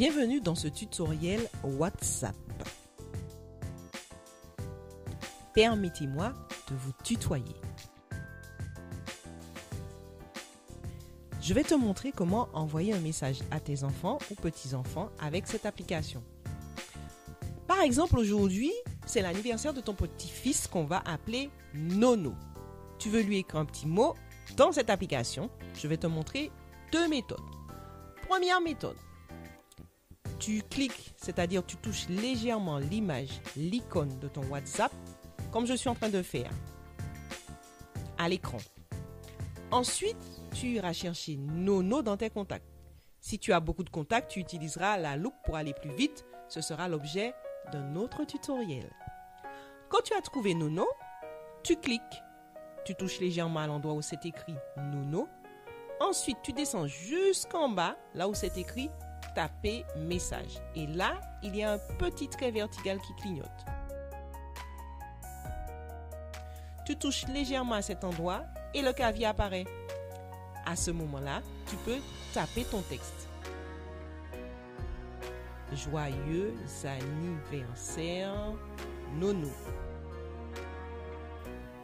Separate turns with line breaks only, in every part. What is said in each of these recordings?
Bienvenue dans ce tutoriel WhatsApp. Permettez-moi de vous tutoyer. Je vais te montrer comment envoyer un message à tes enfants ou petits-enfants avec cette application. Par exemple, aujourd'hui, c'est l'anniversaire de ton petit-fils qu'on va appeler Nono. Tu veux lui écrire un petit mot dans cette application. Je vais te montrer deux méthodes. Première méthode, tu cliques, c'est-à-dire tu touches légèrement l'image, l'icône de ton WhatsApp, comme je suis en train de faire, à l'écran. Ensuite, tu iras chercher Nono dans tes contacts. Si tu as beaucoup de contacts, tu utiliseras la loupe pour aller plus vite. Ce sera l'objet d'un autre tutoriel. Quand tu as trouvé Nono, tu cliques. Tu touches légèrement à l'endroit où c'est écrit Nono. Ensuite, tu descends jusqu'en bas, là où c'est écrit taper message. Et là, il y a un petit trait vertical qui clignote. Tu touches légèrement à cet endroit et le clavier apparaît. À ce moment-là, tu peux taper ton texte. Joyeux anniversaire, Nono.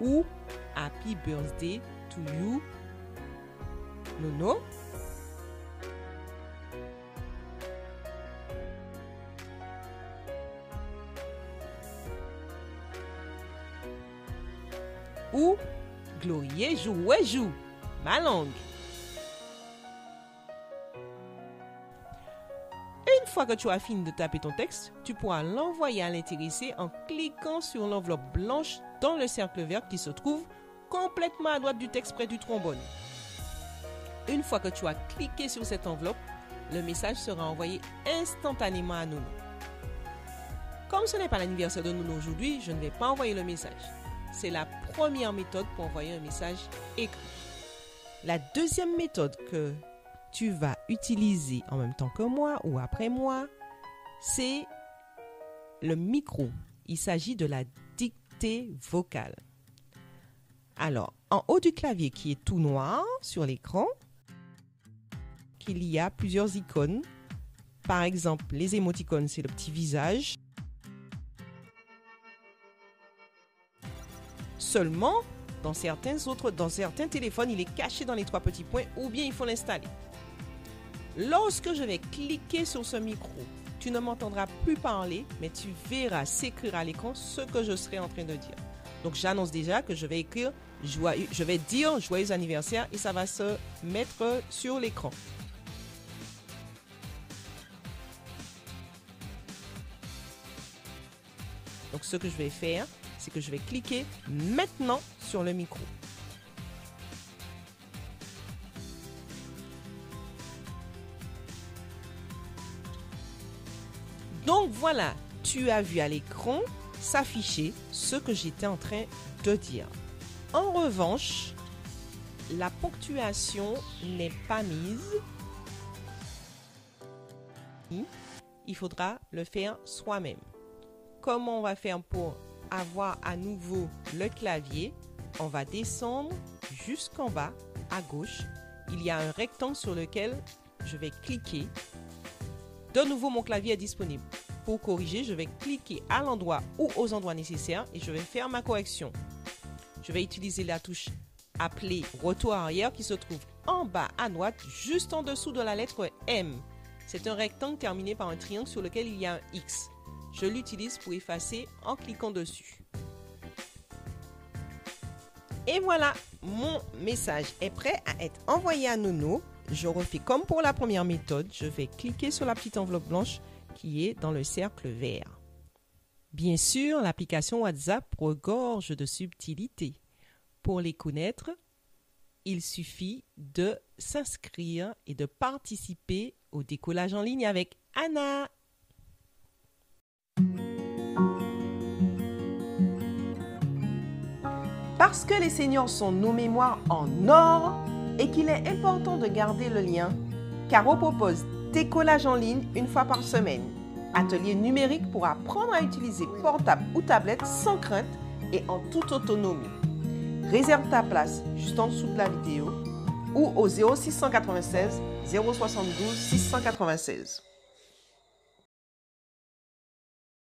Ou Happy birthday to you, Nono. Ou Glorieux joue, ma langue. Une fois que tu as fini de taper ton texte, tu pourras l'envoyer à l'intéressé en cliquant sur l'enveloppe blanche dans le cercle vert qui se trouve complètement à droite du texte près du trombone. Une fois que tu as cliqué sur cette enveloppe, le message sera envoyé instantanément à Nono. Comme ce n'est pas l'anniversaire de Nono aujourd'hui, je ne vais pas envoyer le message. C'est la première méthode pour envoyer un message écrit. La deuxième méthode que tu vas utiliser en même temps que moi ou après moi, c'est le micro. Il s'agit de la dictée vocale. Alors, en haut du clavier qui est tout noir sur l'écran, il y a plusieurs icônes. Par exemple, les émoticônes, c'est le petit visage. Seulement, dans certains téléphones, il est caché dans les trois petits points ou bien il faut l'installer. Lorsque je vais cliquer sur ce micro, tu ne m'entendras plus parler, mais tu verras s'écrire à l'écran ce que je serai en train de dire. Donc, j'annonce déjà que je vais dire joyeux anniversaire et ça va se mettre sur l'écran. Donc, ce que je vais faire, c'est que je vais cliquer maintenant sur le micro. Donc voilà, tu as vu à l'écran s'afficher ce que j'étais en train de dire. En revanche, la ponctuation n'est pas mise. Il faudra le faire soi-même. Comment on va faire pour avoir à nouveau le clavier? On va descendre jusqu'en bas à gauche. Il y a un rectangle sur lequel je vais cliquer. De nouveau, mon clavier est disponible. Pour corriger, je vais cliquer à l'endroit ou aux endroits nécessaires et je vais faire ma correction. Je vais utiliser la touche appelée retour arrière qui se trouve en bas à droite, juste en dessous de la lettre M. C'est un rectangle terminé par un triangle sur lequel il y a un X. Je l'utilise pour effacer en cliquant dessus. Et voilà, mon message est prêt à être envoyé à Nono. Je refais comme pour la première méthode. Je vais cliquer sur la petite enveloppe blanche qui est dans le cercle vert. Bien sûr, l'application WhatsApp regorge de subtilités. Pour les connaître, il suffit de s'inscrire et de participer au décollage en ligne avec Anna. Parce que les seniors sont nos mémoires en or et qu'il est important de garder le lien, Caro propose décollage en ligne une fois par semaine. Atelier numérique pour apprendre à utiliser portable ou tablette sans crainte et en toute autonomie. Réserve ta place juste en dessous de la vidéo ou au 0696 072 696.